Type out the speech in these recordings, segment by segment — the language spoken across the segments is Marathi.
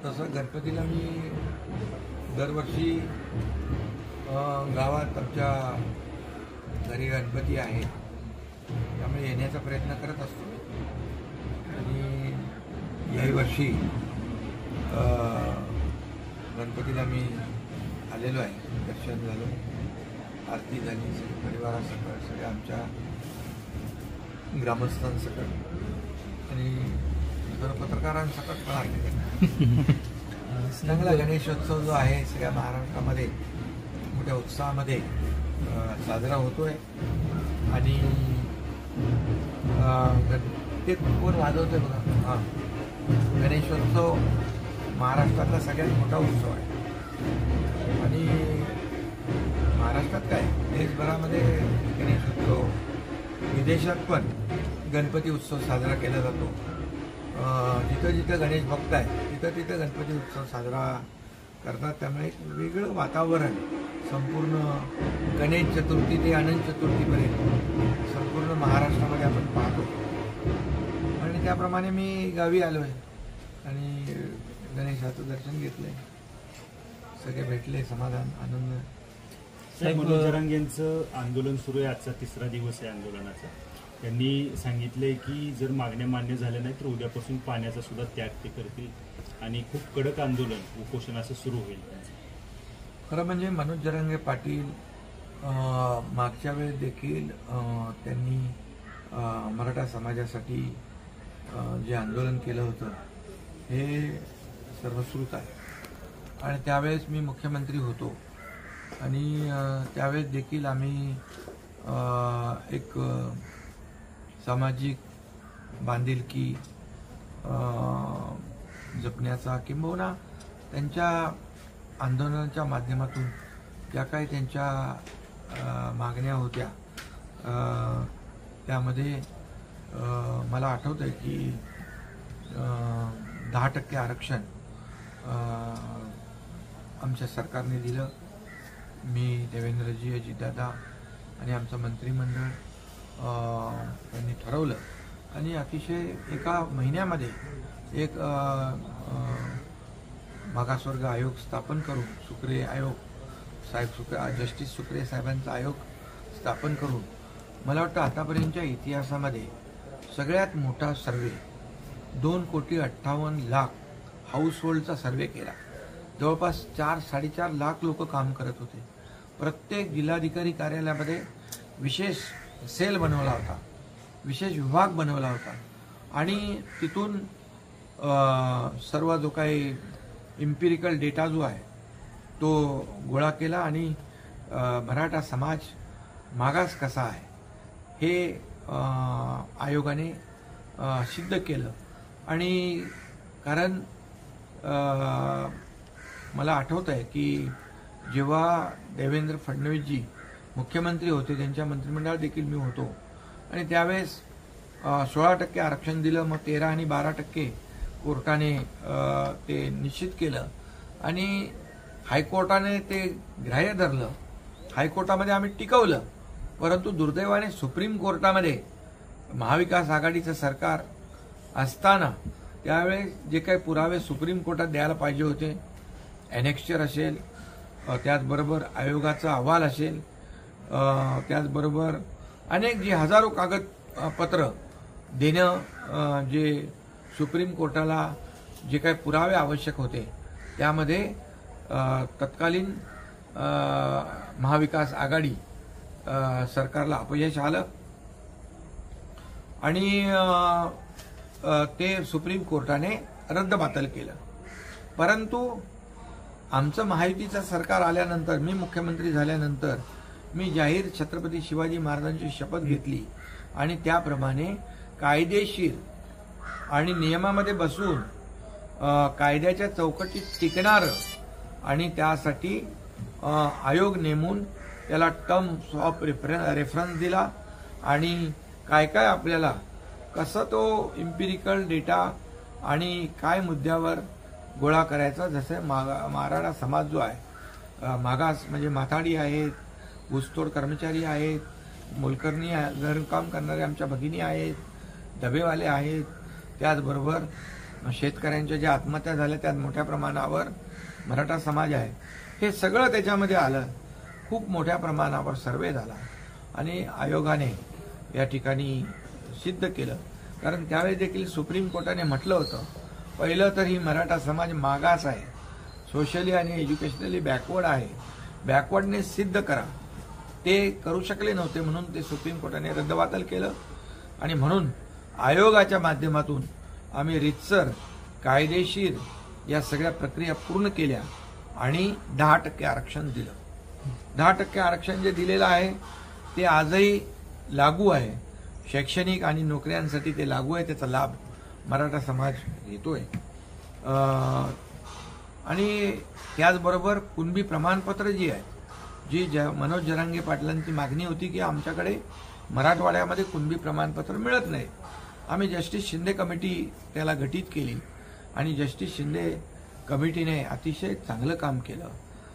तसं गणपतीला मी दरवर्षी गावात आमच्या घरी गणपती आहे त्यामुळे येण्याचा प्रयत्न करत असतो आणि याही वर्षी गणपतीला मी आलेलो आहे. दर्शन झालं, आरती झाली, सगळ्या परिवारासकट, सगळ्या आमच्या ग्रामस्थांसकट आणि पत्रकारांसकट पण आले. चांगला गणेशोत्सव जो आहे सगळ्या महाराष्ट्रामध्ये मोठ्या उत्साहामध्ये साजरा होतोय आणि ते कोण वाजवतोय बघा. हां, गणेशोत्सव महाराष्ट्रातला सगळ्यात मोठा उत्सव आहे आणि महाराष्ट्रात काय देशभरामध्ये गणेशोत्सव, विदेशात पण गणपती उत्सव साजरा केला जातो. जिथं जिथं गणेश भक्त आहे तिथं तिथं गणपती उत्सव साजरा करतात. त्यामुळे एक वेगळं वातावरण संपूर्ण गणेश चतुर्थी ते अनंत चतुर्थीपर्यंत संपूर्ण महाराष्ट्रामध्ये आपण पाहतो आणि त्याप्रमाणे मी गावी आलो आहे आणि गणेशाचं दर्शन घेतलंय. सगळे भेटले, समाधान, आनंद. मनोज जरांगेंचं आंदोलन सुरू आहे, आजचा 3रा दिवस आहे आंदोलनाचा. त्यांनी सांगितलंय की जर मागण्या मान्य झाल्या नाही तर उद्यापासून पाण्याचा सुद्धा त्याग ते करतील आणि खूप कडक आंदोलन, उपोषण असं सुरू होईल. खरं म्हणजे मनोज जरांगे पाटील मागच्या वेळेस देखील त्यांनी मराठा समाजासाठी जे आंदोलन केलं होतं हे सर्वश्रुत आहे आणि त्यावेळेस मी मुख्यमंत्री होतो आणि त्यावेळेस देखील आम्ही एक सामाजिक बांधिलकी जपण्याचा किंबहुना त्यांच्या आंदोलनाच्या माध्यमातून ज्या काही त्यांच्या मागण्या होत्या त्यामध्ये मला आठवतं आहे की 10% आरक्षण आमच्या सरकारने दिलं. मी, देवेंद्रजी, अजितदादा आणि आमचं मंत्रिमंडळ त्यांनी ठरवलं आणि अतिशय एका महिन्यामध्ये एक मागासवर्ग आयोग स्थापन करून, सुक्रे आयोग साहेब, जस्टिस सुक्रे साहेबांचा आयोग स्थापन करून मला वाटतं आतापर्यंतच्या इतिहासामध्ये सगळ्यात मोठा सर्वे 2,58,00,000 हाऊसहोल्डचा सर्वे केला. जवळपास 4-4.5 लाख लोक काम करत होते. प्रत्येक जिल्हाधिकारी कार्यालयामध्ये विशेष सेल बनवला होता, विशेष विभाग बनवला होता आणि तिथून सर्व जो काही इम्पिरिकल डेटा जो आहे तो गोळा केला आणि मराठा समाज मागास कसा आहे हे आयोगाने सिद्ध केलं. आणि कारण मला आठवतं आहे की जेव्हा देवेंद्र फडणवीसजी मुख्यमंत्री होते त्यांच्या मंत्रिमंडळात देखील मी होतो आणि त्यावेळेस 16% आरक्षण दिलं. मग 13 आणि 12% कोर्टाने ते निश्चित केलं आणि हायकोर्टाने ते ग्राह्य धरलं. हायकोर्टामध्ये आम्ही टिकवलं, परंतु दुर्दैवाने सुप्रीम कोर्टामध्ये महाविकास आघाडीचं सरकार असताना त्यावेळेस जे काही पुरावे सुप्रीम कोर्टात द्यायला पाहिजे होते, एनेक्स्चर असेल, त्याचबरोबर आयोगाचा अहवाल असेल, त्याचबरोबर अनेक जे हजारो कागदपत्र देणं जे सुप्रीम कोर्टाला जे काही पुरावे आवश्यक होते त्यामध्ये तत्कालीन महाविकास आघाडी सरकारला अपयश आलं आणि ते सुप्रीम कोर्टाने रद्दबातल केलं. परंतु आमचं महायुतीचं सरकार आल्यानंतर, मी मुख्यमंत्री झाल्यानंतर मी जाहीर छत्रपती शिवाजी महाराजांची शपथ घेतली आणि त्याप्रमाणे कायदेशीर आणि नियमामध्ये बसून कायद्याच्या चौकटीत टिकणारं आणि त्यासाठी आयोग नेमून त्याला टर्म्स ऑफ रेफरन्स दिला आणि काय काय आपल्याला कसं तो इम्पिरिकल डेटा आणि काय मुद्द्यावर गोळा करायचा. जसं मराठा समाज जो आहे मागास म्हणजे माथाडी आहेत, ऊसतोड कर्मचारी आहेत, मोलकरणी घरकाम करणारे आमच्या भगिनी आहेत, डबेवाले आहेत, त्याचबरोबर शेतकऱ्यांच्या ज्या आत्महत्या झाल्या त्यात मोठ्या प्रमाणावर मराठा समाज आहे, हे सगळं त्याच्यामध्ये आलं. खूप मोठ्या प्रमाणावर सर्वे झाला आणि आयोगाने या ठिकाणी सिद्ध केलं. कारण त्यावेळेस देखील सुप्रीम कोर्टाने म्हटलं होतं, पहिलं तर ही मराठा समाज मागास आहे, सोशली आणि एज्युकेशनली बॅकवर्ड आहे, बॅकवर्डनेस सिद्ध करा. ते करू शकले नव्हते म्हणून ते सुप्रीम कोर्टाने रद्दबातल केलं. आणि म्हणून आयोगाच्या माध्यमातून आम्ही रीतसर कायदेशीर या सगळ्या प्रक्रिया पूर्ण केल्या आणि 10% आरक्षण दिलं. 10% आरक्षण जे दिलेलं आहे ते आजही लागू आहे. शैक्षणिक आणि नोकऱ्यांसाठी ते लागू आहे. त्याचा लाभ मराठा समाज घेतोय. आणि त्याचबरोबर कुणबी प्रमाणपत्र जी आहे, जी मनोज जरांगे पाटलांची मागणी होती की आमच्याकडे मराठवाड्यामध्ये कुणबी प्रमाणपत्र मिळत नाही. आम्ही जस्टिस शिंदे कमिटी त्याला गठीत केली आणि जस्टिस शिंदे कमिटीने अतिशय चांगलं काम केलं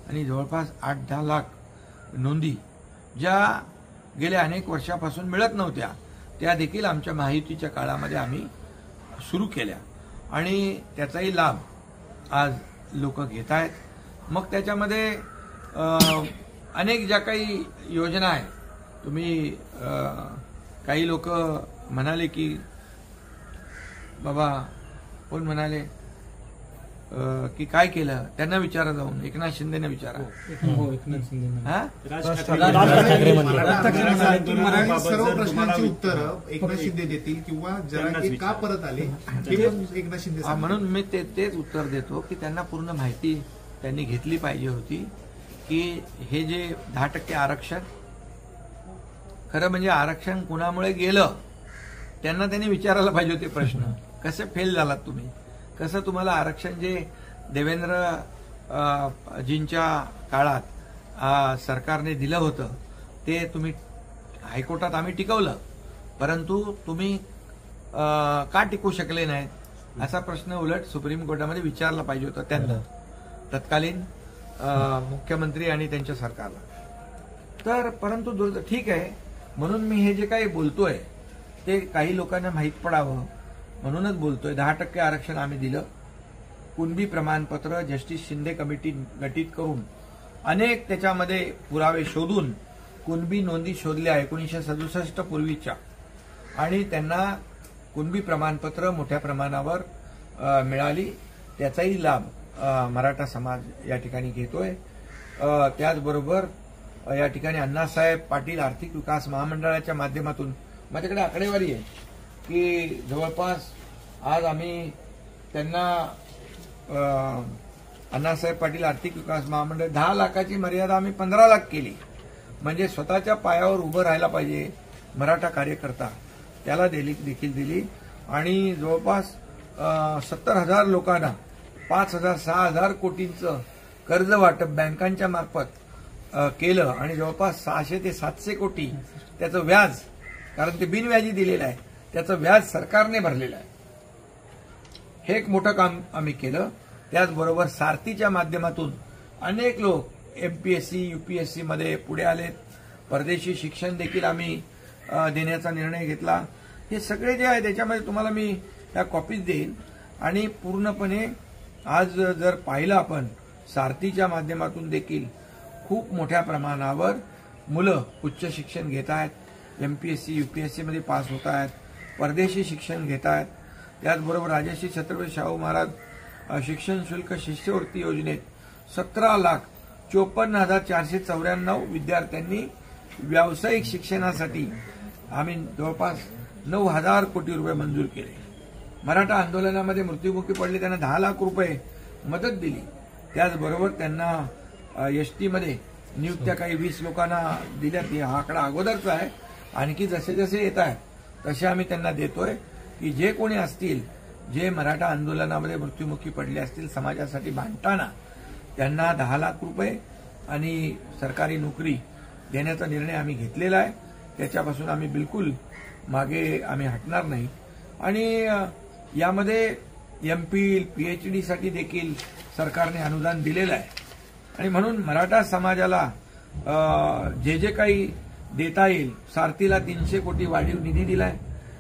आणि जवळपास 8-10 लाख नोंदी ज्या गेल्या अनेक वर्षापासून मिळत नव्हत्या त्या देखील आमच्या महायुतीच्या काळामध्ये आम्ही सुरू केल्या आणि त्याचाही लाभ आज लोक घेत आहेत. मग त्याच्यामध्ये अनेक ज्या काही योजना आहेत, तुम्ही काही लोक म्हणाले की बाबा कोण म्हणाले की काय केलं, त्यांना विचारा जाऊन एकनाथ शिंदेने विचारा. सर्व प्रश्नांची उत्तरं एकनाथ शिंदे देतील किंवा जरांगे का परत आले हे पण एकनाथ शिंदे सांगतील. म्हणून मी तेच उत्तर देतो की त्यांना पूर्ण माहिती त्यांनी घेतली पाहिजे होती की हे जे 10% आरक्षण, खरं म्हणजे आरक्षण कुणामुळे गेलं त्यांना त्यांनी विचारायला पाहिजे होते प्रश्न. कसे फेल झालात तुम्ही, कसं तुम्हाला आरक्षण जे देवेंद्र जींच्या काळात सरकारने दिलं होतं ते तुम्ही हायकोर्टात आम्ही टिकवलं, परंतु तुम्ही का टिकवू शकले नाहीत असा प्रश्न उलट सुप्रीम कोर्टामध्ये विचारला पाहिजे होता त्यांना, तत्कालीन मुख्यमंत्री आणि त्यांच्या सरकारला. तर परंतु ठीक आहे, म्हणून मी हे जे काही बोलतोय ते काही लोकांना माहीत पडावं म्हणूनच बोलतोय. 10% आरक्षण आम्ही दिलं. कुणबी प्रमाणपत्र जस्टिस शिंदे कमिटी गठीत करून अनेक त्याच्यामध्ये पुरावे शोधून कुणबी नोंदी शोधल्या 1967 पूर्वीच्या आणि त्यांना कुणबी प्रमाणपत्र मोठ्या प्रमाणावर मिळाली. त्याचाही लाभ मराठा समाज या ठिकाणी घेतोय. त्याचबरोबर या ठिकाणी अण्णासाहेब पाटील आर्थिक विकास महामंडळाच्या माध्यमातून माझ्याकडे आकडेवारी आहे की जवळपास आज आम्ही त्यांना अण्णासाहेब पाटील आर्थिक विकास महामंडळ 10 लाखाची मर्यादा आम्ही 15 लाख केली. म्हणजे स्वतःच्या पायावर उभं राहायला पाहिजे मराठा कार्यकर्ता, त्याला देखील दिली आणि जवळपास 70,000 लोकांना 5,000-6,000 कोटींचं कर्ज वाटप बँकांच्या मार्फत केलं आणि जवळपास 600 ते 700 कोटी त्याचं व्याज, कारण ते बिनव्याजी दिलेलं आहे, त्याचं व्याज सरकारने भरलेलं आहे. हे एक मोठं काम आम्ही केलं. त्याचबरोबर सारथीच्या माध्यमातून अनेक लोक एमपीएससी यूपीएससी मध्ये पुढे आलेत. परदेशी शिक्षण देखील आम्ही देण्याचा निर्णय घेतला. हे सगळे जे आहे त्याच्यामध्ये तुम्हाला मी त्या कॉपीज देईन आणि पूर्णपणे आज जर पाहिलं आपण सारथीच्या माध्यमातून देखील खूप मोठ्या प्रमाणावर मुलं उच्च शिक्षण घेत आहेत, एमपीएससी यूपीएससी मध्ये पास होत आहेत, परदेशी शिक्षण घेत आहेत. त्याचबरोबर राजर्षी छत्रपती शाहू महाराज शिक्षण शुल्क शिष्यवृत्ती योजनेत 17,54,494 विद्यार्थ्यांनी व्यावसायिक शिक्षणासाठी आम्ही जवळपास 9,000 कोटी रुपये मंजूर केले. मराठा आंदोलनामध्ये मृत्युमुखी पडले त्यांना 10 लाख रुपये मदत दिली. त्याचबरोबर त्यांना एसटीमध्ये नियुक्त्या काही 20 लोकांना दिल्यात. हा आकडा अगोदरचा आहे. आणखी जसे जसे येत आहेत तसे आम्ही त्यांना देतोय की जे कोणी असतील जे मराठा आंदोलनामध्ये मृत्युमुखी पडले असतील समाजासाठी भांडताना त्यांना 10 लाख रुपये आणि सरकारी नोकरी देण्याचा निर्णय आम्ही घेतलेला आहे. त्याच्यापासून आम्ही बिलकुल मागे आम्ही हटणार नाही. आणि यामध्ये एमफिल पीएचडी साठी देखील सरकारने अनुदान दिलेलं आहे. आणि म्हणून मराठा समाजाला जे जे काही देता येईल, सारथीला 300 कोटी वाढीव निधी दिलाय,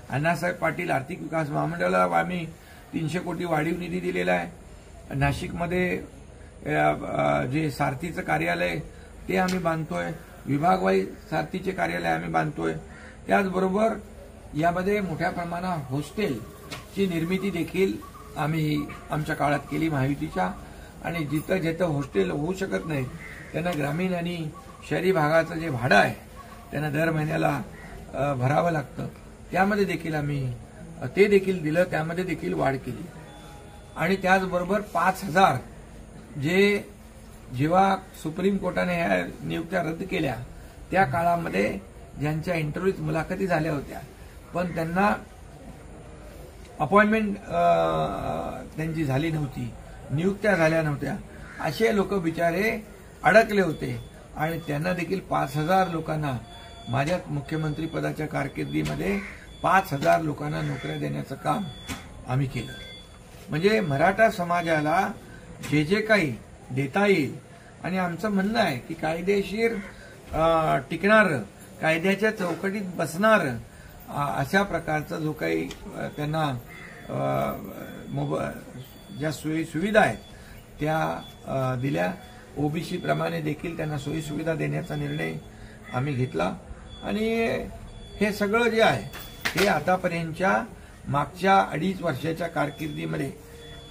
अण्णासाहेब पाटील आर्थिक विकास महामंडळाला आम्ही 300 कोटी वाढीव निधी दिलेला आहे. नाशिकमध्ये जे सारथीचं कार्यालय ते आम्ही बांधतोय, विभागवाईज सारथीचे कार्यालय आम्ही बांधतोय. त्याचबरोबर यामध्ये मोठ्या प्रमाणात हॉस्टेलची निर्मिती देखील आम्ही आमच्या काळात केली महायुतीच्या. आणि जिथं जिथं हॉस्टेल होऊ शकत नाही त्यांना ग्रामीण आणि शहरी भागाचं जे भाडं आहे त्यांना दर महिन्याला भरावं लागतं, त्यामध्ये देखील आम्ही ते देखील दिलं, त्यामध्ये देखील वाढ केली. आणि त्याचबरोबर 5,000 जेव्हा सुप्रीम कोर्टाने ह्या नियुक्त्या रद्द केल्या त्या काळामध्ये ज्यांच्या इंटरव्ह्यूत मुलाखती झाल्या होत्या पण त्यांना अपॉइंटमेंट त्यांची झाली नव्हती, नियुक्त्या झाल्या नव्हत्या, असे लोक बिचारे अडकले होते. आणि त्यांना देखील 5,000 लोकांना माझ्या मुख्यमंत्री पदाच्या कारकिर्दीमध्ये 5,000 लोकांना नोकऱ्या देण्याचं काम आम्ही केलं. म्हणजे मराठा समाजाला जे जे काही देता येईल. आणि आमचं म्हणणं आहे की कायदेशीर टिकणारं, कायद्याच्या चौकटीत बसणारं अशा प्रकारचा जो काही त्यांना ज्या सोयी सुविधा आहेत त्या दिल्या. ओबीसी प्रमाणे देखील त्यांना सोयी सुविधा देण्याचा निर्णय आम्ही घेतला. आणि हे सगळं जे आहे हे आतापर्यंतच्या मागच्या 2.5 वर्षाच्या कारकिर्दीमध्ये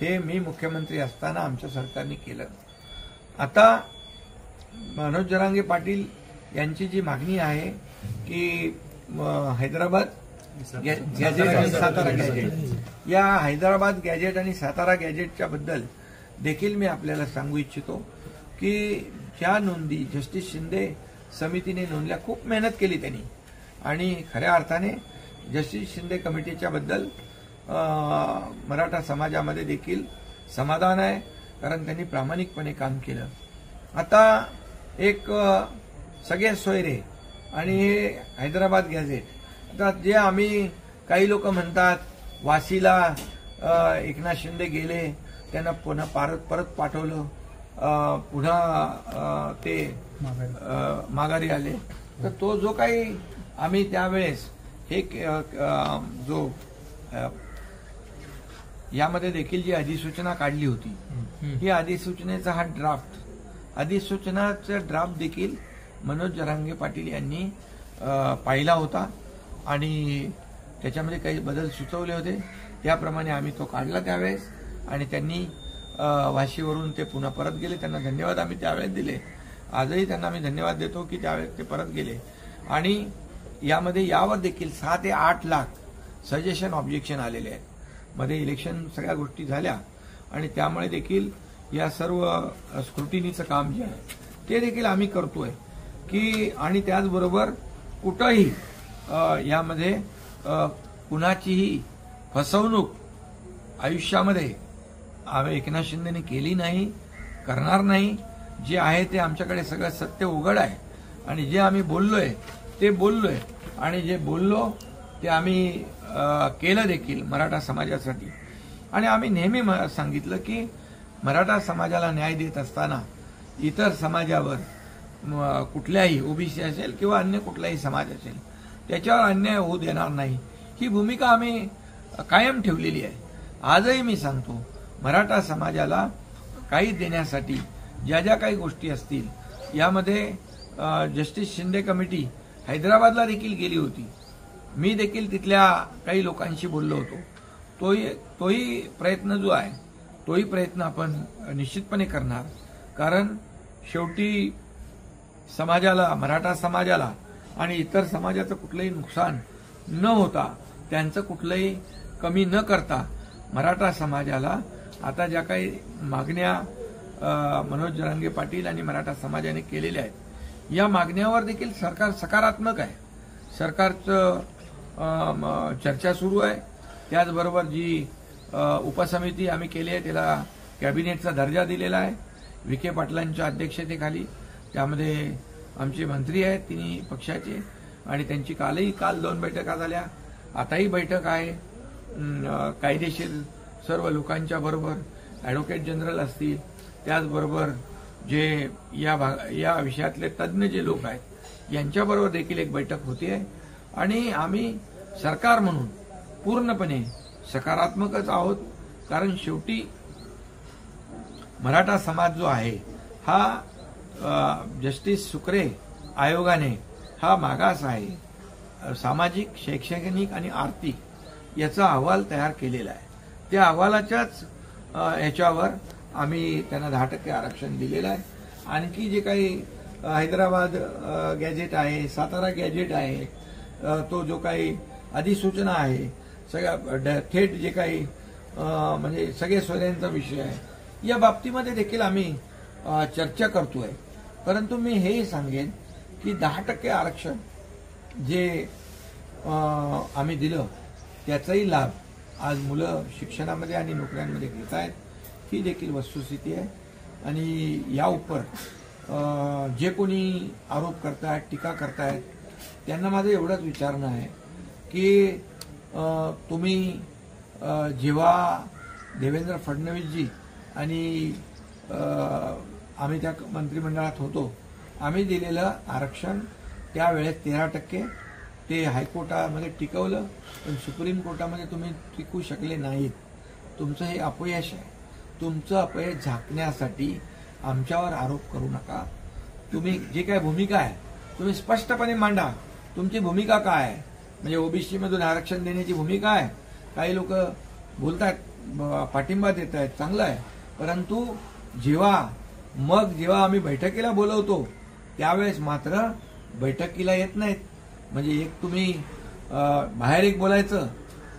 हे मी मुख्यमंत्री असताना आमच्या सरकारने केलं. आता मनोज जरांगे पाटील यांची जी मागणी आहे की हैदराबाद गॅजेट आणि सातारा गॅजेट, या हैदराबाद गॅजेट आणि सातारा गॅजेटच्या बद्दल देखील मी आपल्याला सांगू इच्छितो की ज्या नोंदी जस्टिस शिंदे समितीने नोंदल्या, खूप मेहनत केली त्यांनी. आणि खऱ्या अर्थाने जस्टिस शिंदे कमिटीच्या बद्दल मराठा समाजामध्ये देखील समाधान आहे, कारण त्यांनी प्रामाणिकपणे काम केलं. आता एक सगळे सोयरे आणि हे हैदराबाद गॅझेट, आता जे आम्ही काही लोक म्हणतात वाशीला एकनाथ शिंदे गेले, त्यांना पुन्हा परत पाठवलं, पुन्हा ते माघारी आले. तर तो जो काही आम्ही त्यावेळेस हे जो यामध्ये देखील जी अधिसूचना काढली होती, ही अधिसूचनेचा हा ड्राफ्ट, अधिसूचनाचा ड्राफ्ट देखील मनोज जरांगे पाटील यांनी पाहिला होता आणि त्याच्यामध्ये काही बदल सुचवले होते. त्याप्रमाणे आम्ही तो काढला त्यावेळेस. आणि त्यांनी वाशीवरून ते पुन्हा परत गेले. त्यांना धन्यवाद आम्ही त्यावेळेस दिले. आजही त्यांना आम्ही धन्यवाद देतो की त्यावेळेस ते परत गेले. आणि यामध्ये यावर देखील 6 ते 8 लाख सजेशन ऑब्जेक्शन आलेले आहेत. मध्ये इलेक्शन सगळ्या गोष्टी झाल्या आणि त्यामुळे देखील या सर्व स्क्रुटिनीचं काम जे आहे ते देखील आम्ही करतोय की. आणि त्याचबरोबर कुठंही यामध्ये कुणाचीही फसवणूक आयुष्यामध्ये एकनाथ शिंदेने केली नाही, करणार नाही. जे आहे ते आमच्याकडे सगळं सत्य उघड आहे आणि जे आम्ही बोललोय ते बोललोय आणि जे बोललो ते आम्ही केलं देखील मराठा समाजासाठी. आणि आम्ही नेहमी सांगितलं की मराठा समाजाला न्याय देत असताना इतर समाजावर कुठल्याही ओबीसी असेल किंवा अन्य कुठलाही समाज असेल त्याच्यावर अन्याय होऊ देणार नाही, ही भूमिका आम्ही कायम ठेवलेली आहे. आजही मी सांगतो मराठा समाजाला काही देण्यासाठी ज्या ज्या काही गोष्टी असतील, यामध्ये जस्टिस शिंदे कमिटी हैदराबादला देखील गेली होती. मी देखील तिथल्या काही लोकांशी बोललो होतो. तोही प्रयत्न जो आहे तोही प्रयत्न आपण निश्चितपणे करणार. कारण शेवटी समाजाला, मराठा समाजाला आणि इतर समाजाचं कुठलंही नुकसान न होता, त्यांचं कुठलंही कमी न करता मराठा समाजाला आता ज्या काही मागण्या मनोज जरांगे पाटील आणि मराठा समाजाने केलेल्या आहेत, या मागण्यावर देखील सरकार सकारात्मक आहे. सरकारचं चर्चा सुरू आहे. त्याचबरोबर जी उपसमिती आम्ही केली आहे त्याला कॅबिनेटचा दर्जा दिलेला आहे विखे पाटलांच्या अध्यक्षतेखाली. त्यामध्ये आमचे मंत्री आहेत तिन्ही पक्षाचे आणि त्यांची काल 2 बैठका झाल्या. आताही बैठक आहे. कायदेशीर सर्व लोकांच्या बरोबर ॲडव्होकेट जनरल असतील, त्याचबरोबर जे या विषयातले तज्ज्ञ जे लोक आहेत यांच्याबरोबर देखील एक बैठक होती आहे. आणि आम्ही सरकार म्हणून पूर्णपणे सकारात्मकच आहोत. कारण शेवटी मराठा समाज जो आहे हा जस्टिस सुक्रे आयोगाने हा मागास आहे, सामाजिक, शैक्षणिक आणि आर्थिक याचा अहवाल तयार केलेला आहे. त्या अहवालाच्याच ह्याच्यावर आम्ही त्यांना 10% आरक्षण दिलेलं आहे. आणखी जे काही हैदराबाद गॅजेट आहे, सातारा गॅजेट आहे, तो जो काही अधिसूचना आहे, सगळ्या थेट जे काही म्हणजे सगळे सोयऱ्यांचा विषय आहे, या बाबतीमध्ये देखील आम्ही चर्चा करतोय. परंतु मी हेही सांगेन की 10% आरक्षण जे आम्ही दिलं त्याचाही लाभ आज मुलं शिक्षणामध्ये आणि नोकऱ्यांमध्ये घेत आहेत, ही देखील वस्तुस्थिती आहे. आणि या उपर जे कोणी आरोप करतायत, टीका करतायत, त्यांना माझं एवढंच विचारणं आहे की तुम्ही जेव्हा देवेंद्र फडणवीसजी आणि आम्ही त्या मंत्रिमंडळात होतो, आम्ही दिलेलं आरक्षण त्यावेळेस 13% ते हायकोर्टामध्ये टिकवलं, पण सुप्रीम कोर्टामध्ये तुम्ही टिकू शकले नाहीत. तुमचं हे अपयश आहे. तुमचं अपयश झाकण्यासाठी आमच्यावर आरोप करू नका. तुम्ही जे काय भूमिका आहे तुम्ही स्पष्टपणे मांडा. तुमची भूमिका काय आहे? म्हणजे ओबीसी मधून आरक्षण देण्याची भूमिका आहे. काही लोक बोलतात, पाठिंबा देत आहेत, चांगलं आहे. परंतु जेव्हा आम्ही बैठकीला बोलवतो त्यावेळेस मात्र बैठकीला येत नाहीत. म्हणजे एक तुम्ही बाहेर एक बोलायचं,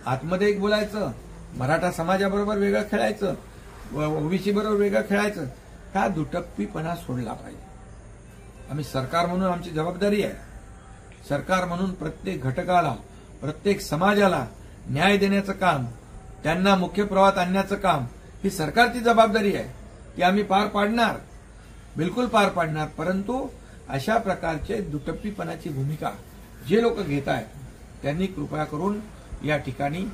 आतमध्ये एक बोलायचं, मराठा समाजाबरोबर वेगळं खेळायचं, ओबीसी बरोबर वेगळं खेळायचं. हा दुटप्पीपणा सोडला पाहिजे. आम्ही सरकार म्हणून आमची जबाबदारी आहे. सरकार म्हणून प्रत्येक घटकाला, प्रत्येक समाजाला न्याय देण्याचं काम, त्यांना मुख्य प्रवाहात आणण्याचं काम ही सरकारची जबाबदारी आहे. ती आम्ही पार पाडणार, बिलकुल पार पाडणार. परंतु अशा प्रकारचे दुटप्पीपणाची भूमिका जे लोक घेत आहेत त्यांनी कृपया करून या ठिकाणी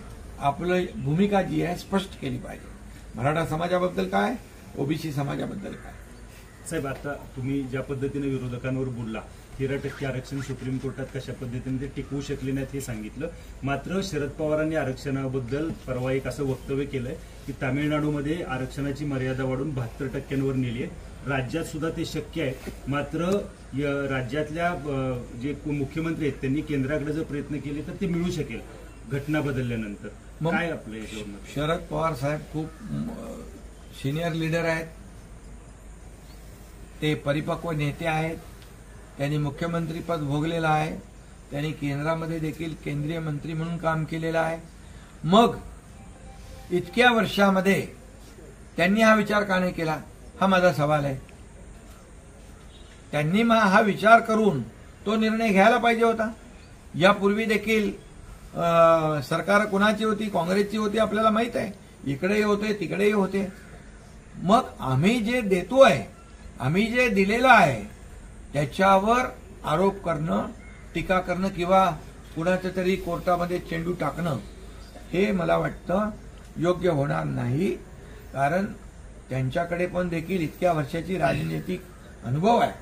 आपली भूमिका जी आहे स्पष्ट केली पाहिजे. मराठा समाजाबद्दल काय, ओबीसी समाजाबद्दल काय. साहेब, आता तुम्ही ज्या पद्धतीने विरोधकांवर बोलला, 13% आरक्षण सुप्रीम कोर्टात कशा पद्धतीने ते टिकवू शकले नाहीत हे सांगितलं. मात्र शरद पवारांनी आरक्षणाबद्दल परवा एक असं वक्तव्य केलंय की तामिळनाडूमध्ये आरक्षणाची मर्यादा वाढून 72% नेली आहे. राज्यात सुद्धा ते शक्य आहे. मात्र राज्यातल्या जे मुख्यमंत्री आहेत त्यांनी केंद्राकडे जर प्रयत्न केले तर ते मिळू शकेल घटना बदलल्यानंतर. काय आपलं याच्यावर? शरद पवार साहेब खूप सिनियर लीडर आहेत. ते परिपक्व नेते आहेत. त्यांनी मुख्यमंत्रीपद भोगलेलं आहे. त्यांनी केंद्रामध्ये देखील केंद्रीय मंत्री म्हणून काम केलेलं आहे. मग इतक्या वर्षामध्ये त्यांनी हा विचार का नाही केला, हा माझा सवाल आहे. त्यांनी हा विचार करून तो निर्णय घ्यायला पाहिजे होता. यापूर्वी देखील सरकार कोणाची होती, काँग्रेसची होती, आपल्याला माहित आहे. इकडेही होते, तिकडेही होते. मग आम्ही जे देतोय, आम्ही जे दिलेलं आहे त्याच्यावर आरोप करणं, टीका करणं किंवा कुणाच्या तरी कोर्टामध्ये चेंडू टाकणं हे मला वाटतं योग्य होणार नाही. कारण त्यांच्याकडे पण देखील इतक्या वर्षाची राजनैतिक अनुभव आहे.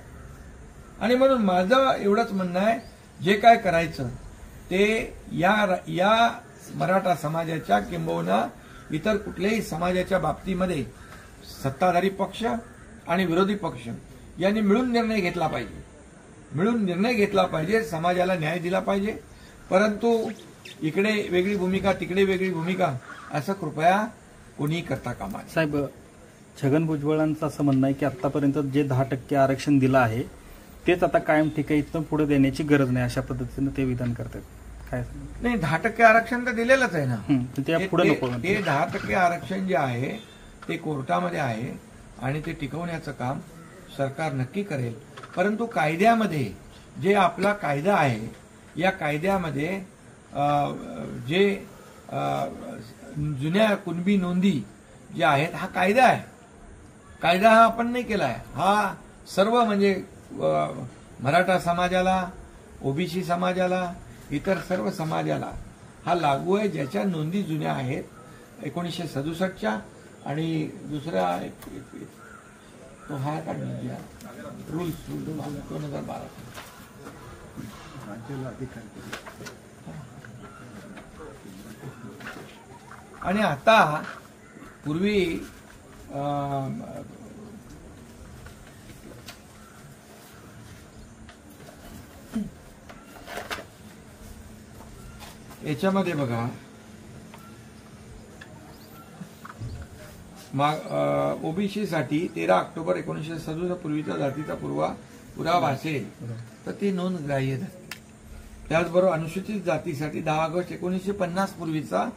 आणि म्हणून माझं एवढंच म्हणणं आहे, जे काय करायचं ते या मराठा समाजाच्या किंबहुना इतर कुठल्याही समाजाच्या बाबतीमध्ये सत्ताधारी पक्ष आणि विरोधी पक्ष यांनी मिळून निर्णय घेतला पाहिजे. मिळून निर्णय घेतला पाहिजे, समाजाला न्याय दिला पाहिजे. परंतु इकडे वेगळी भूमिका, तिकडे वेगळी भूमिका असं कृपया कोणी करता कामा नये. साहेब, छगन भुजबळांचं असं म्हणणं आहे की आतापर्यंत जे 10% आरक्षण दिलं आहे तेच आता कायम ठिकाणी इथून पुढे देण्याची गरज नाही, अशा पद्धतीनं ते विधान करतात. काय नाही, 10% आरक्षण तर दिलेलंच आहे ना. ते पुढे नको. ते 10% आरक्षण जे आहे ते कोर्टामध्ये आहे आणि ते टिकवण्याचं काम सरकार नक्की करेल. परंतु कायद्यामध्ये जे आपला कायदा आहे, या कायद्यामध्ये जे जुन्या कुणबी नोंदी ज्या आहेत, हा कायदा आहे. कायदा हा आपण नाही केला आहे. हा सर्व म्हणजे मराठा समाजाला, ओबीसी समाजाला, इतर सर्व समाजाला हा लागू आहे. ज्याच्या नोंदी जुन्या आहेत 1967च्या आणि दुसरा तो हा का रूल्स 2012. आणि आता पूर्वी याच्यामध्ये बघा ओबीसी साठी 13 ऑक्टोबर 1967 पूर्वीचा जातीचा पुरावा असेल तर ती नोंद ग्राह्य धरते. त्याचबरोबर अनुसूचित जातीसाठी 10 ऑगस्ट 1950 पूर्वीचा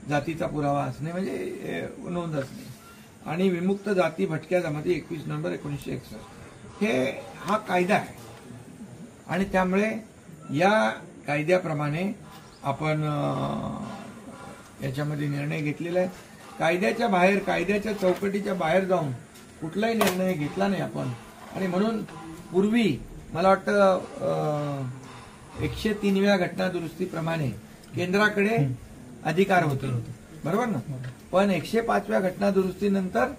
जातीचा पुरावा असणे म्हणजे नोंद असणे आणि विमुक्त जाती भटक्या जमाती 21 नोव्हेंबर 1961 हा कायदा आहे. आणि त्यामुळे या कायद्याप्रमाणे आपण याच्यामध्ये निर्णय घेतलेला आहे. कायद्याच्या बाहेर, कायद्याच्या चौकटीच्या बाहेर जाऊन कुठलाही निर्णय घेतला नाही आपण. आणि म्हणून पूर्वी मला वाटतं 103व्या घटना दुरुस्तीप्रमाणे केंद्राकडे अधिकार होते, बरोबर ना. पण 105व्या घटना दुरुस्तीनंतर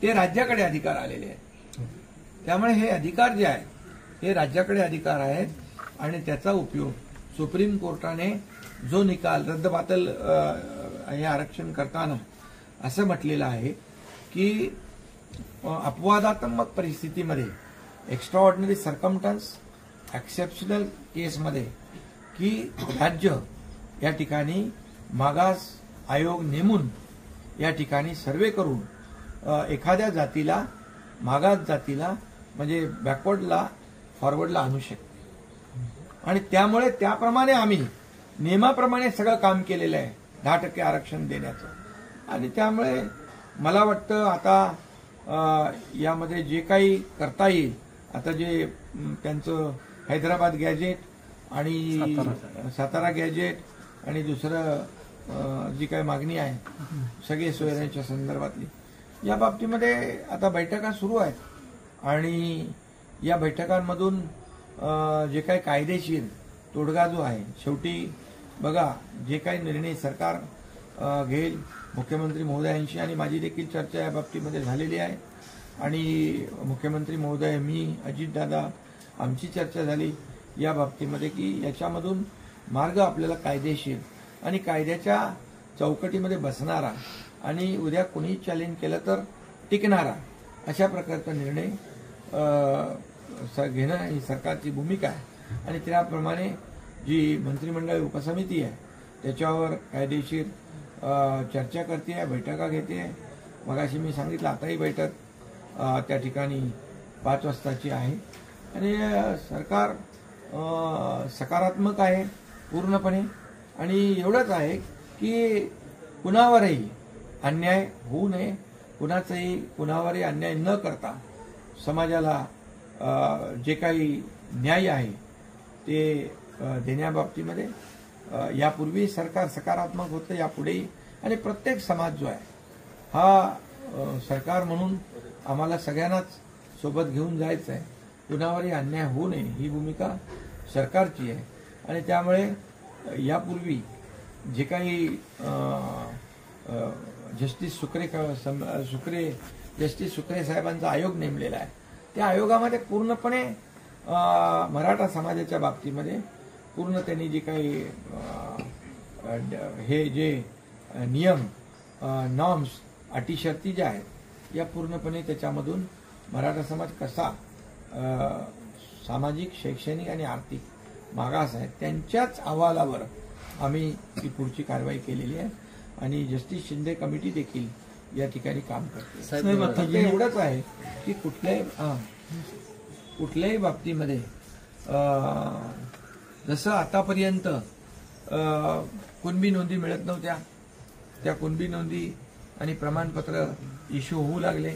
ते राज्याकडे अधिकार आलेले आहेत. त्यामुळे हे अधिकार जे आहेत हे राज्याकडे अधिकार आहेत आणि त्याचा उपयोग सुप्रीम कोर्टाने जो निकाल रद्दबातल हे आरक्षण करताना असं म्हटलेलं आहे की अपवादात्मक परिस्थितीमध्ये एक्स्ट्राऑर्डिनरी सर्कमस्टन्स एक्सेप्शनल केसमध्ये की राज्य या ठिकाणी मागास आयोग नेमून या ठिकाणी सर्वे करून एखाद्या जातीला, मागास जातीला म्हणजे बॅकवर्डला फॉरवर्डला आणू शकते. आणि त्यामुळे त्याप्रमाणे आम्ही नियमाप्रमाणे सगळं काम केलेलं आहे 10% आरक्षण देण्याचं. आणि त्यामुळे मला वाटतं आता यामध्ये जे काही करता येईल, आता जे त्यांचं हैदराबाद गॅजेट आणि सातारा गॅजेट आणि दुसरं जी काही मागणी आहे सगळे सोयऱ्यांच्या संदर्भातली, या बाबतीमध्ये आता बैठका सुरू आहेत आणि या बैठकांमधून जे काही कायदेशीर तोडगा जो आहे, शेवटी बघा जे काही निर्णय सरकार घेईल मुख्यमंत्री महोदयांशी आणि माझी देखील चर्चा या बाबतीमध्ये झालेली आहे. आणि मुख्यमंत्री महोदय, मी, अजितदादा आमची चर्चा झाली या बाबतीमध्ये की याच्यामधून मार्ग आपल्याला कायदेशीर आणि कायद्याच्या चौकटीमध्ये बसणारा आणि उद्या कोणी चॅलेंज केलं तर टिकणारा अशा प्रकारचा निर्णय घेणं ही सरकारची भूमिका आहे. आणि त्याप्रमाणे जी मंत्रिमंडळ उपसमिती आहे त्याच्यावर कायदेशीर चर्चा करते आहे, बैठका घेते आहे. मगाशी मी सांगितलं आताही बैठक त्या ठिकाणी 5 वाजताची आहे. आणि सरकार सकारात्मक आहे पूर्णपणे. आणि एवढंच आहे की कुणावरही अन्याय होऊ नये, कुणावरही अन्याय न करता समाजाला जे काही न्याय आहे ते देण्याबाबतीमध्ये यापूर्वी सरकार सकारात्मक होतं, यापुढेही. आणि प्रत्येक समाज जो आहे हा सरकार म्हणून आम्हाला सगळ्यांनाच सोबत घेऊन जायचं आहे. कुणावरही अन्याय होऊ नये ही भूमिका सरकारची आहे. आणि त्यामुळे यापूर्वी जे काही जस्टिस सुक्रे साहेबांचा आयोग नेमलेला आहे त्या आयोगामध्ये पूर्णपणे मराठा समाजाच्या बाबतीमध्ये पूर्ण त्यांनी जे काही हे जे नियम, नॉर्म्स, अटी शर्ती ज्या आहेत या पूर्णपणे त्याच्यामधून मराठा समाज कसा सामाजिक, शैक्षणिक आणि आर्थिक मागास आहे त्यांच्याच अहवालावर आम्ही ही पुढची कारवाई केलेली आहे. आणि जस्टिस शिंदे कमिटी देखील या ठिकाणी काम करते. एवढंच आहे की कुठल्याही बाबतीमध्ये जसं आतापर्यंत कुणबी नोंदी मिळत नव्हत्या, त्या कुणबी नोंदी आणि प्रमाणपत्र इश्यू होऊ लागले.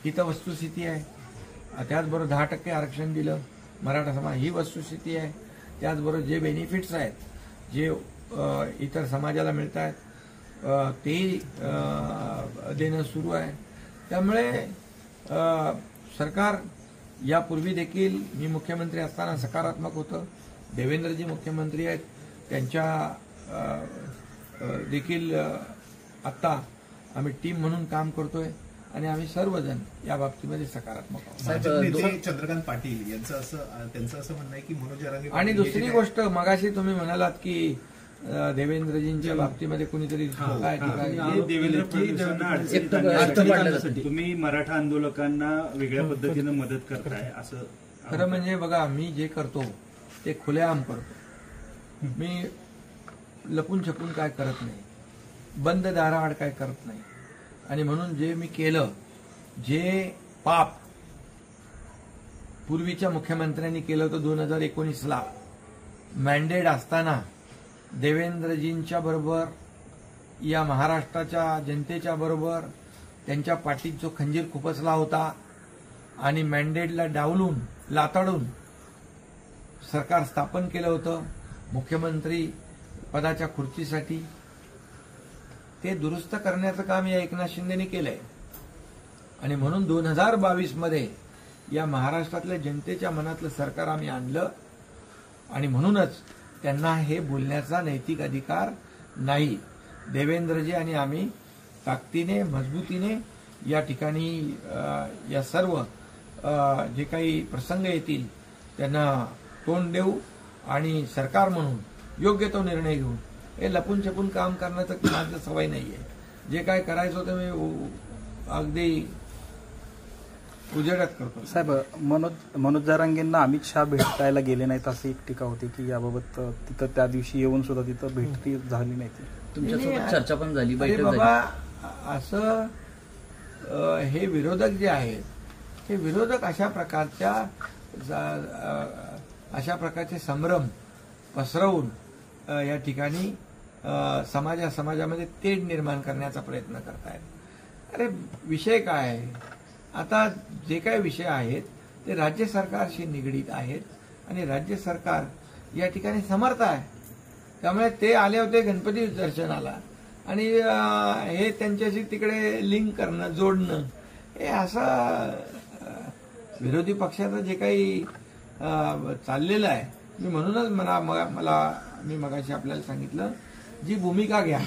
ही तर वस्तुस्थिती आहे. त्याचबरोबर 10% आरक्षण दिलं मराठा समाज, ही वस्तुस्थिती आहे. त्याचबरोबर जे बेनिफिट्स आहेत जे इतर समाजाला मिळत आहेत तेही देणं सुरू आहे. त्यामुळे सरकार यापूर्वी देखील मी मुख्यमंत्री असताना सकारात्मक होतं. देवेंद्रजी मुख्यमंत्री आहेत, त्यांच्या देखील आत्ता आम्ही टीम म्हणून काम करतोय आणि आम्ही सर्वजण या बाबतीमध्ये सकारात्मक आहोत. चंद्रकांत पाटील यांचं त्यांचं असं म्हणणं आहे की मनोज जरांगे. आणि दुसरी गोष्ट मगाशी तुम्ही म्हणालात की देवेंद्रजींच्या बाबतीमध्ये कुणीतरी काय हे देवेंद्र फडणवीस यांना अडचणीत आणण्यासाठी तुम्ही मराठा आंदोलकांना वेगळ्या पद्धतीनं मदत करताय असं खरं म्हणजे बघा, मी जे करतो ते खुलेआम करतो. मी लपून छपून काय करत नाही, बंद दाराआड काय करत नाही. आणि म्हणून जे मी केलं, जे पाप पूर्वीच्या मुख्यमंत्र्यांनी केलं होतं 2019ला मॅन्डेट असताना देवेंद्रजींच्या बरोबर, या महाराष्ट्राच्या जनतेच्या बरोबर त्यांच्या पाठीत जो खंजीर खुपसला होता आणि मॅन्डेटला डावलून लाताडून सरकार स्थापन केलं होतं मुख्यमंत्री पदाच्या खुर्चीसाठी, ते दुरुस्त करण्याचं काम या एकनाथ शिंदेनी केलंय. आणि म्हणून 2022मध्ये या महाराष्ट्रातल्या जनतेच्या मनातलं सरकार आम्ही आणलं. आणि म्हणूनच त्यांना हे बोलण्याचा नैतिक अधिकार नाही. देवेंद्रजी आणि आम्ही ताकदीने, मजबूतीने या ठिकाणी या सर्व जे काही प्रसंग येतील त्यांना तोंड देऊ आणि सरकार म्हणून योग्य तो निर्णय घेऊ. हे लपून छपून काम करण्याचं माझं सवय नाहीये. जे काय करायचं होतं मी अगदी उजेडात करतो. साहेब, मनोज जरांगेंना अमित शहा भेटायला गेले नाहीत अशी एक टीका होती की याबाबत तिथं त्या दिवशी येऊन सुद्धा तिथं भेट झाली नाही. तुमच्यासोबत चर्चा पण झाली, बैठक बाबा असं हे विरोधक जे आहेत, हे विरोधक अशा प्रकारचे संभ्रम पसरवून या ठिकाणी समाजामध्ये तेढ निर्माण करण्याचा प्रयत्न करतायत. अरे विषय काय आहे? आता जे काही विषय आहेत ते राज्य सरकारशी निगडीत आहेत आणि राज्य सरकार या ठिकाणी समर्थ आहे. त्यामुळे ते आले होते गणपती दर्शनाला आणि हे त्यांच्याशी तिकडे लिंक करणं, जोडणं, हे असं विरोधी पक्षाचं जे काही चाललेलं आहे. मी म्हणूनच मी मगाशी आपल्याला सांगितलं, जी भूमिका घ्या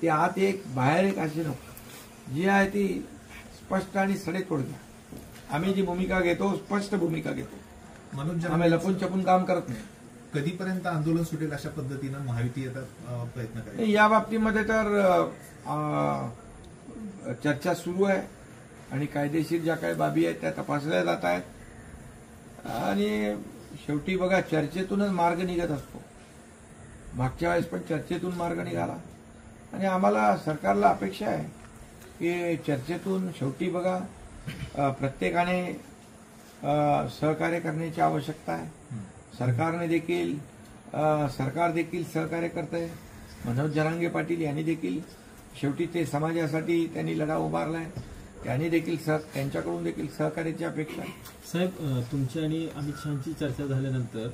ती आत एक बाहेर एक अशी नको, जी आहे ती स्पष्ट आणि सडेतोड घ्या. आम्ही जी भूमिका घेतो स्पष्ट भूमिका घेतो, आम्ही लपून छपून काम करत नाही. कधीपर्यंत आंदोलन सुटेल अशा पद्धतीनं महायुती आता प्रयत्न करेल? या बाबतीमध्ये तर चर्चा सुरू आहे आणि कायदेशीर ज्या काही बाबी आहेत त्या तपासल्या जात आहेत. आणि शेवटी बघा, चर्चेतूनच मार्ग निघत असतो. मागच्या वेळेस पण चर्चेतून मार्ग निघाला आणि आम्हाला सरकारला अपेक्षा आहे की चर्चेतून शेवटी बघा प्रत्येकाने सहकार्य करण्याची आवश्यकता आहे. सरकार देखील सहकार्य करतंय. मनोज जरांगे पाटील यांनी देखील शेवटी ते समाजासाठी त्यांनी लढा उभारलाय, त्यांच्याकडून देखील सहकार्याची अपेक्षा आहे. साहेब, तुमची आणि अमित शहांची चर्चा झाल्यानंतर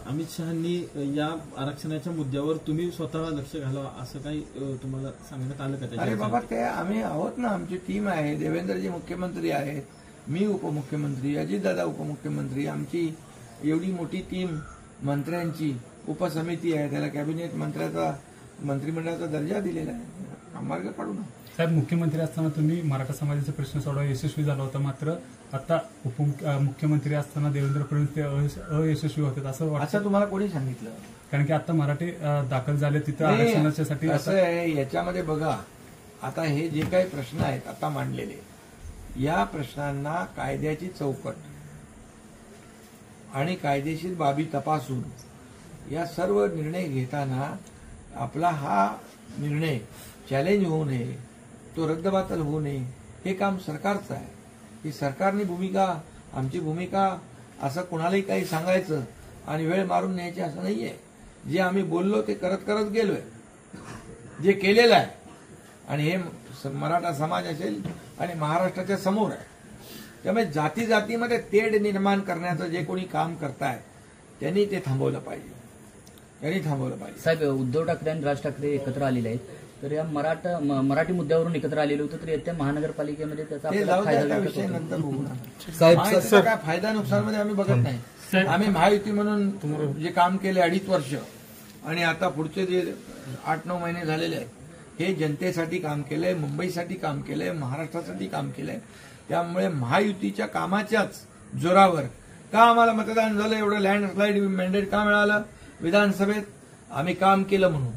अमित शहांनी या आरक्षणाच्या मुद्द्यावर तुम्ही स्वतः लक्ष घालावं असं काही तुम्हाला सांगण्यात आलं का? अरे बाबा, ते आम्ही आहोत ना, आमची टीम आहे. देवेंद्रजी मुख्यमंत्री आहेत, मी उपमुख्यमंत्री, अजितदादा उपमुख्यमंत्री. आमची एवढी मोठी टीम मंत्र्यांची उपसमिती आहे, त्याला कॅबिनेट मंत्रिमंडळाचा दर्जा दिलेला आहे. मार्ग काढू ना. साहेब, मुख्यमंत्री असताना तुम्ही मराठा समाजाचे प्रश्न सोडवायला यशस्वी झाला होता, मात्र आता मुख्यमंत्री असताना देवेंद्र फडणवीस अयशस्वी होते असं वाटतं? असं तुम्हाला कोणी सांगितलं? कारण की आता मराठे दाखल झाले तिथं आरक्षणासाठी. असं आहे, याच्यामध्ये बघा, आता हे जे काही प्रश्न आहेत आता मांडलेले, या प्रश्नांना कायद्याची चौकट आणि कायदेशीर बाबी तपासून या सर्व निर्णय घेताना आपला हा निर्णय चॅलेंज होऊ नये, तो रद्दबातल होऊ नये, हे काम सरकारचं आहे. ही सरकारनी भूमिका, आमची भूमिका असं कुणालाही काही सांगायचं आणि वेळ मारून न्यायची असं नाहीये. जे आम्ही बोललो ते करत करत गेलोय, जे केलेलं आहे. आणि हे मराठा समाज असेल आणि महाराष्ट्राच्या समोर आहे. त्यामुळे जाती जातीमध्ये तेढ निर्माण करण्याचं जे कोणी काम करताय त्यांनी ते थांबवलं पाहिजे. साहेब, उद्धव ठाकरे आणि राज ठाकरे एकत्र आलेले आहेत, तर या मराठी मुद्द्यावरून एकत्र आलेले होते, तर येत्या महानगरपालिकेमध्ये त्याचा फायदा विषय नंतर बघू ना. काय फायदा नुकसानमध्ये आम्ही बघत नाही. आम्ही महायुती म्हणून जे काम केले 2.5 वर्ष आणि आता पुढचे जे 8-9 महिने झालेले आहेत, हे जनतेसाठी काम केलंय, मुंबईसाठी काम केलंय, महाराष्ट्रासाठी काम केलंय. त्यामुळे महायुतीच्या कामाच्याच जोरावर का आम्हाला मतदान झालं, एवढं लँडस्लाईड मॅन्डेट का मिळालं विधानसभेत, आम्ही काम केलं म्हणून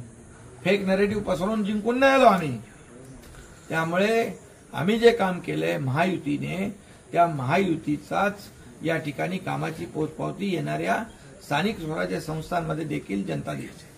फेक नरेटिव्ह पसरवून जिंकून नाही आलो आम्ही. त्यामुळे आम्ही जे काम केलंय महायुतीने, त्या महायुतीचाच या ठिकाणी कामाची पोचपावती येणाऱ्या स्थानिक स्वराज्य संस्थांमध्ये देखील जनता देईल.